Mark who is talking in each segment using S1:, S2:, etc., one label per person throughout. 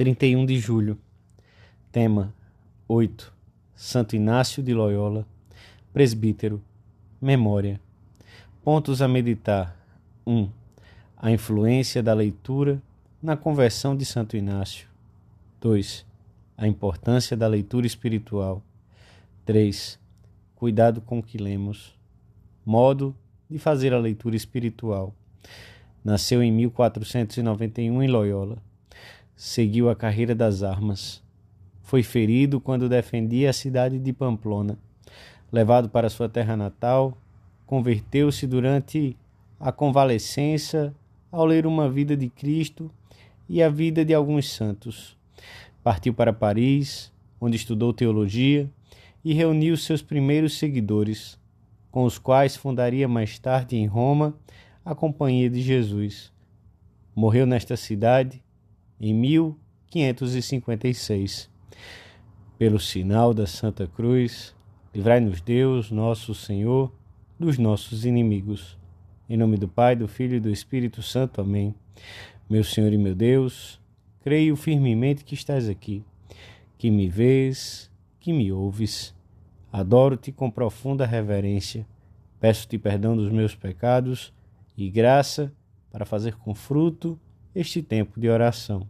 S1: 31 de julho. Tema 8. Santo Inácio de Loyola, presbítero. Memória. Pontos a meditar. 1. A influência da leitura na conversão de Santo Inácio. 2. A importância da leitura espiritual. 3. Cuidado com o que lemos. Modo de fazer a leitura espiritual. Nasceu em 1491 em Loyola. Seguiu a carreira das armas. Foi ferido quando defendia a cidade de Pamplona. Levado para sua terra natal, converteu-se durante a convalescença ao ler uma vida de Cristo e a vida de alguns santos. Partiu para Paris, onde estudou teologia e reuniu seus primeiros seguidores, com os quais fundaria mais tarde em Roma a Companhia de Jesus. Morreu nesta cidade em 1556. Pelo sinal da Santa Cruz, livrai-nos Deus, nosso Senhor, dos nossos inimigos. Em nome do Pai, do Filho e do Espírito Santo. Amém. Meu Senhor e meu Deus, creio firmemente que estás aqui, que me vês, que me ouves. Adoro-te com profunda reverência. Peço-te perdão dos meus pecados e graça para fazer com fruto este tempo de oração.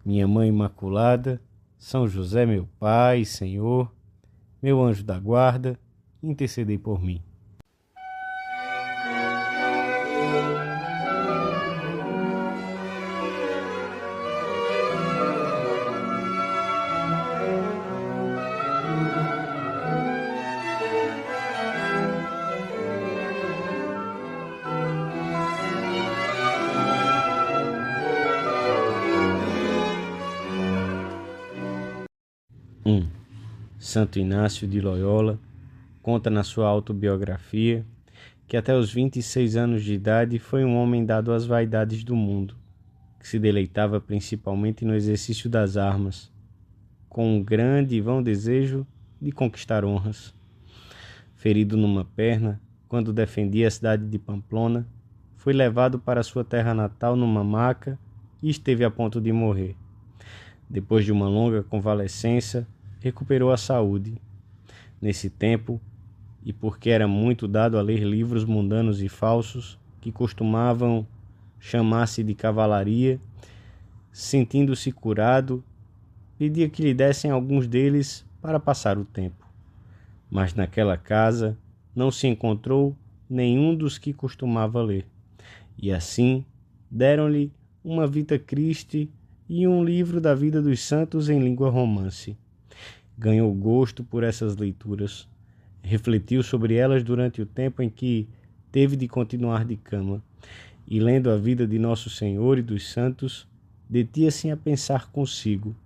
S1: Minha Mãe Imaculada, São José, meu Pai, Senhor, meu anjo da guarda, intercedei por mim. Santo Inácio de Loyola conta na sua autobiografia que até os 26 anos de idade foi um homem dado às vaidades do mundo, que se deleitava principalmente no exercício das armas, com um grande e vão desejo de conquistar honras. Ferido numa perna, quando defendia a cidade de Pamplona, foi levado para sua terra natal numa maca e esteve a ponto de morrer. Depois de uma longa convalescença, recuperou a saúde. Nesse tempo, e porque era muito dado a ler livros mundanos e falsos, que costumavam chamar-se de cavalaria, sentindo-se curado, pedia que lhe dessem alguns deles para passar o tempo. Mas naquela casa não se encontrou nenhum dos que costumava ler. E assim deram-lhe uma Vita Christi e um livro da vida dos santos em língua romance. Ganhou gosto por essas leituras, refletiu sobre elas durante o tempo em que teve de continuar de cama, e lendo a vida de Nosso Senhor e dos santos, detia-se a pensar consigo: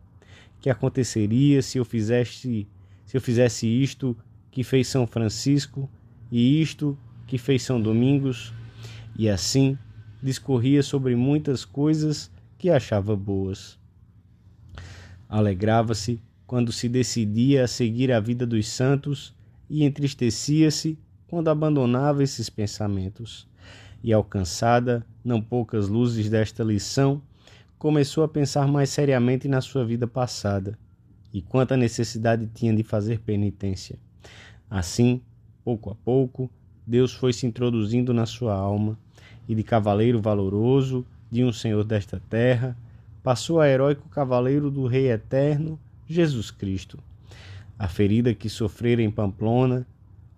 S1: que aconteceria se eu fizesse isto que fez São Francisco e isto que fez São Domingos? E assim discorria sobre muitas coisas que achava boas. Alegrava-se quando se decidia a seguir a vida dos santos e entristecia-se quando abandonava esses pensamentos. E alcançada não poucas luzes desta lição, começou a pensar mais seriamente na sua vida passada e quanta necessidade tinha de fazer penitência. Assim, pouco a pouco, Deus foi se introduzindo na sua alma e de cavaleiro valoroso de um senhor desta terra, passou a heróico cavaleiro do Rei Eterno, Jesus Cristo. A ferida que sofrera em Pamplona,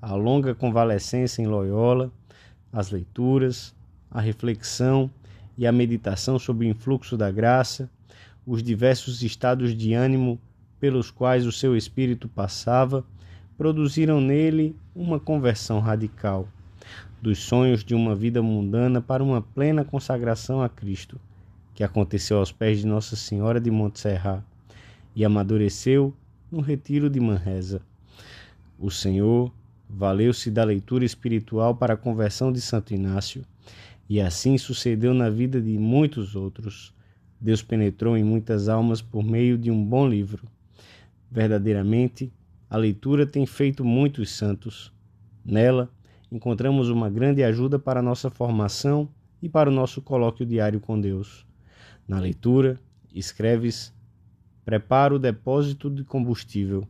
S1: a longa convalescença em Loyola, as leituras, a reflexão e a meditação sobre o influxo da graça, os diversos estados de ânimo pelos quais o seu espírito passava, produziram nele uma conversão radical, dos sonhos de uma vida mundana para uma plena consagração a Cristo, que aconteceu aos pés de Nossa Senhora de Montserrat e amadureceu no retiro de Manresa. O Senhor valeu-se da leitura espiritual para a conversão de Santo Inácio, e assim sucedeu na vida de muitos outros. Deus penetrou em muitas almas por meio de um bom livro. Verdadeiramente, a leitura tem feito muitos santos. Nela, encontramos uma grande ajuda para a nossa formação e para o nosso colóquio diário com Deus. Na leitura, escreves prepara o depósito de combustível.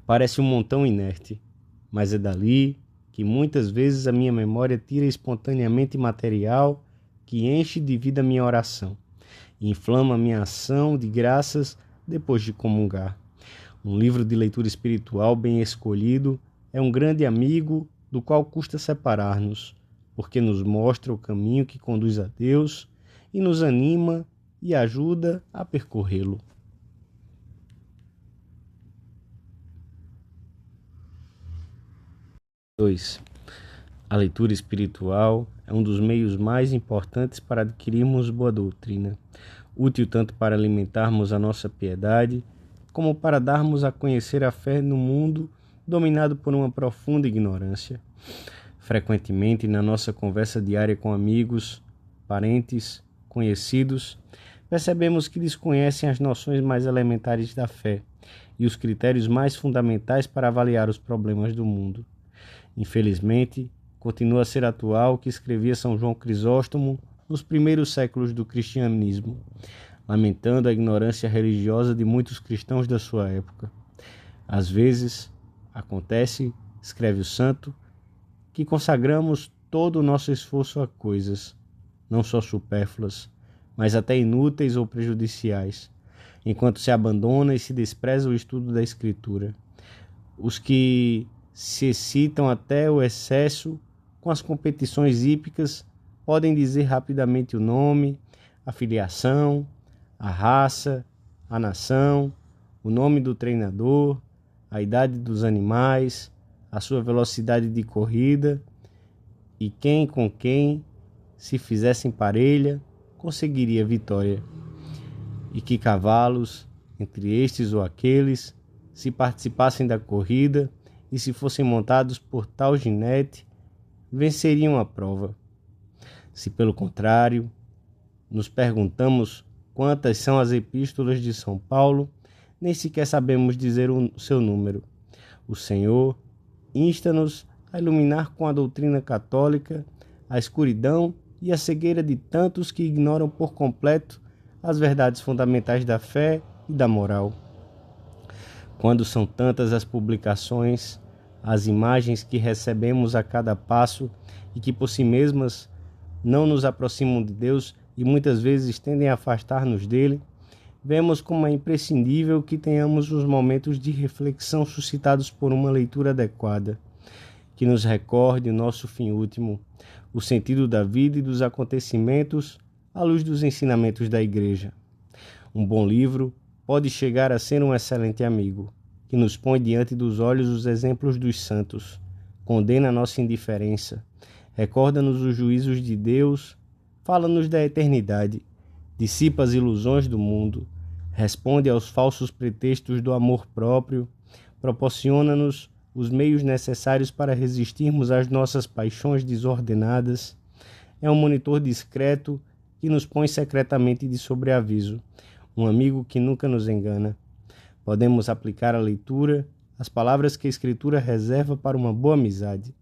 S1: Parece um montão inerte, mas é dali que muitas vezes a minha memória tira espontaneamente material que enche de vida minha oração e inflama minha ação de graças depois de comungar. Um livro de leitura espiritual bem escolhido é um grande amigo do qual custa separar-nos, porque nos mostra o caminho que conduz a Deus e nos anima e ajuda a percorrê-lo. 2. A leitura espiritual é um dos meios mais importantes para adquirirmos boa doutrina, útil tanto para alimentarmos a nossa piedade, como para darmos a conhecer a fé no mundo dominado por uma profunda ignorância. Frequentemente, na nossa conversa diária com amigos, parentes, conhecidos, percebemos que desconhecem as noções mais elementares da fé e os critérios mais fundamentais para avaliar os problemas do mundo. Infelizmente, continua a ser atual o que escrevia São João Crisóstomo nos primeiros séculos do cristianismo, lamentando a ignorância religiosa de muitos cristãos da sua época. Às vezes, acontece, escreve o santo, que consagramos todo o nosso esforço a coisas, não só supérfluas, mas até inúteis ou prejudiciais, enquanto se abandona e se despreza o estudo da Escritura. Os que se excitam até o excesso com as competições hípicas podem dizer rapidamente o nome, a filiação, a raça, a nação, o nome do treinador, a idade dos animais, a sua velocidade de corrida e quem com quem, se fizessem parelha, conseguiria vitória. E que cavalos, entre estes ou aqueles, se participassem da corrida e se fossem montados por tal ginete, venceriam a prova. Se, pelo contrário, nos perguntamos quantas são as epístolas de São Paulo, nem sequer sabemos dizer o seu número. O Senhor insta-nos a iluminar com a doutrina católica a escuridão e a cegueira de tantos que ignoram por completo as verdades fundamentais da fé e da moral. Quando são tantas as publicações, as imagens que recebemos a cada passo e que por si mesmas não nos aproximam de Deus e muitas vezes tendem a afastar-nos dele, vemos como é imprescindível que tenhamos os momentos de reflexão suscitados por uma leitura adequada, que nos recorde o nosso fim último, o sentido da vida e dos acontecimentos à luz dos ensinamentos da Igreja. Um bom livro pode chegar a ser um excelente amigo, que nos põe diante dos olhos os exemplos dos santos, condena a nossa indiferença, recorda-nos os juízos de Deus, fala-nos da eternidade, dissipa as ilusões do mundo, responde aos falsos pretextos do amor próprio, proporciona-nos os meios necessários para resistirmos às nossas paixões desordenadas, é um monitor discreto que nos põe secretamente de sobreaviso, um amigo que nunca nos engana. Podemos aplicar à leitura as palavras que a Escritura reserva para uma boa amizade.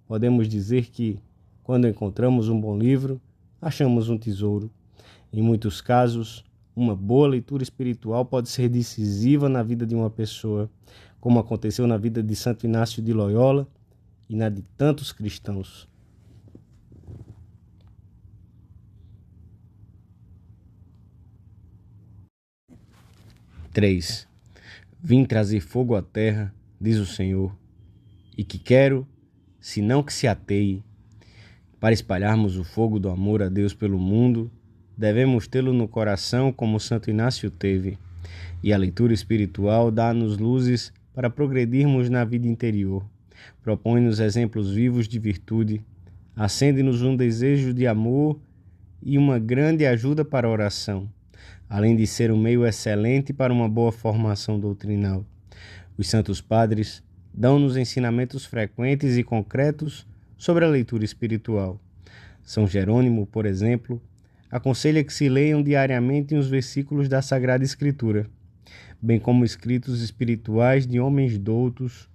S1: Podemos dizer que, quando encontramos um bom livro, achamos um tesouro. Em muitos casos, uma boa leitura espiritual pode ser decisiva na vida de uma pessoa, como aconteceu na vida de Santo Inácio de Loyola e na de tantos cristãos. 3. Vim trazer fogo à terra, diz o Senhor, e que quero, senão que se ateie. Para espalharmos o fogo do amor a Deus pelo mundo, devemos tê-lo no coração como Santo Inácio teve, e a leitura espiritual dá-nos luzes para progredirmos na vida interior, propõe-nos exemplos vivos de virtude, acende-nos um desejo de amor e uma grande ajuda para a oração, além de ser um meio excelente para uma boa formação doutrinal. Os santos padres dão-nos ensinamentos frequentes e concretos sobre a leitura espiritual. São Jerônimo, por exemplo, aconselha que se leiam diariamente os versículos da Sagrada Escritura, bem como escritos espirituais de homens doutos,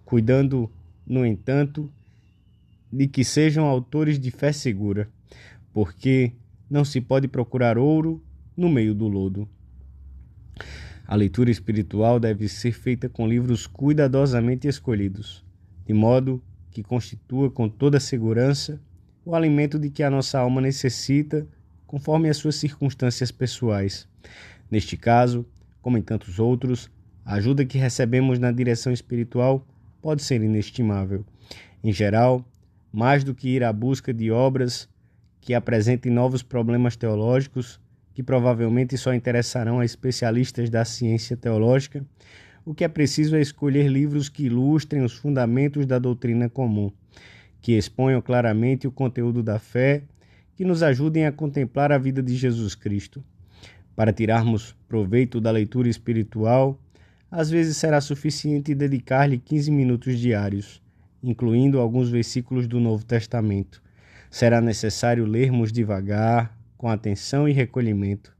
S1: cuidando, no entanto, de que sejam autores de fé segura, porque não se pode procurar ouro no meio do lodo. A leitura espiritual deve ser feita com livros cuidadosamente escolhidos, de modo que constitua com toda segurança o alimento de que a nossa alma necessita, conforme as suas circunstâncias pessoais. Neste caso, como em tantos outros, a ajuda que recebemos na direção espiritual pode ser inestimável. Em geral, mais do que ir à busca de obras que apresentem novos problemas teológicos, que provavelmente só interessarão a especialistas da ciência teológica, o que é preciso é escolher livros que ilustrem os fundamentos da doutrina comum, que exponham claramente o conteúdo da fé, que nos ajudem a contemplar a vida de Jesus Cristo. Para tirarmos proveito da leitura espiritual, às vezes será suficiente dedicar-lhe 15 minutos diários, incluindo alguns versículos do Novo Testamento. Será necessário lermos devagar, com atenção e recolhimento,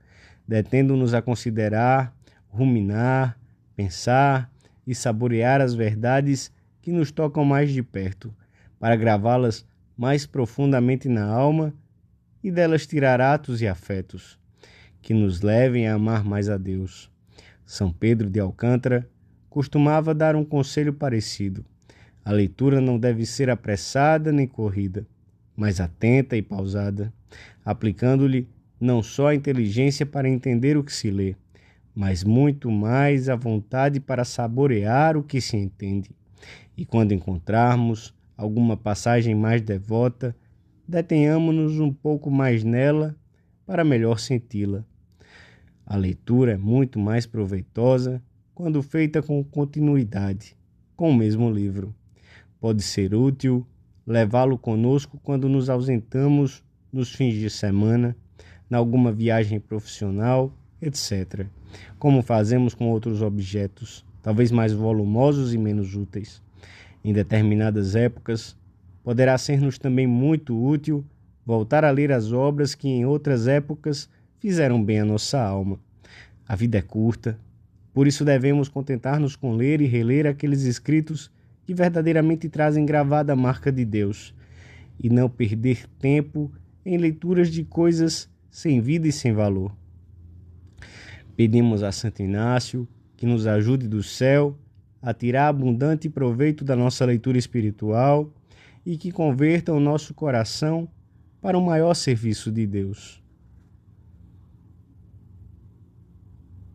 S1: detendo-nos a considerar, ruminar, pensar e saborear as verdades que nos tocam mais de perto, para gravá-las mais profundamente na alma e delas tirar atos e afetos que nos levem a amar mais a Deus. São Pedro de Alcântara costumava dar um conselho parecido. A leitura não deve ser apressada nem corrida, mas atenta e pausada, aplicando-lhe não só a inteligência para entender o que se lê, mas muito mais a vontade para saborear o que se entende. E quando encontrarmos alguma passagem mais devota, detenhamo-nos um pouco mais nela para melhor senti-la. A leitura é muito mais proveitosa quando feita com continuidade, com o mesmo livro. Pode ser útil levá-lo conosco quando nos ausentamos nos fins de semana, em alguma viagem profissional, etc., como fazemos com outros objetos, talvez mais volumosos e menos úteis. Em determinadas épocas, poderá ser-nos também muito útil voltar a ler as obras que em outras épocas fizeram bem à nossa alma. A vida é curta, por isso devemos contentar-nos com ler e reler aqueles escritos que verdadeiramente trazem gravada a marca de Deus, e não perder tempo em leituras de coisas sem vida e sem valor. Pedimos a Santo Inácio que nos ajude do céu a tirar abundante proveito da nossa leitura espiritual e que converta o nosso coração para o maior serviço de Deus.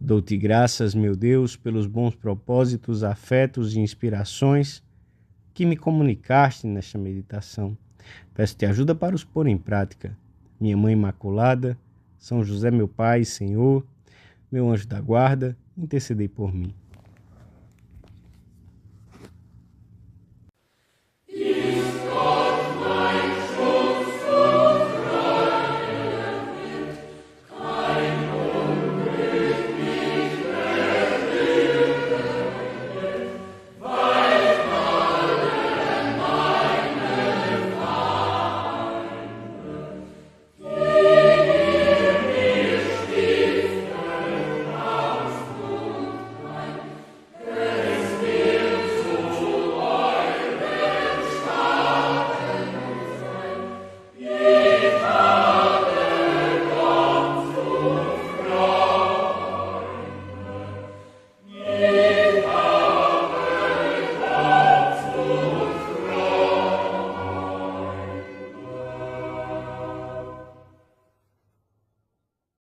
S1: Dou-te graças, meu Deus, pelos bons propósitos, afetos e inspirações que me comunicaste nesta meditação. Peço-te ajuda para os pôr em prática. Minha Mãe Imaculada, São José, meu Pai e Senhor, meu anjo da guarda, intercedei por mim.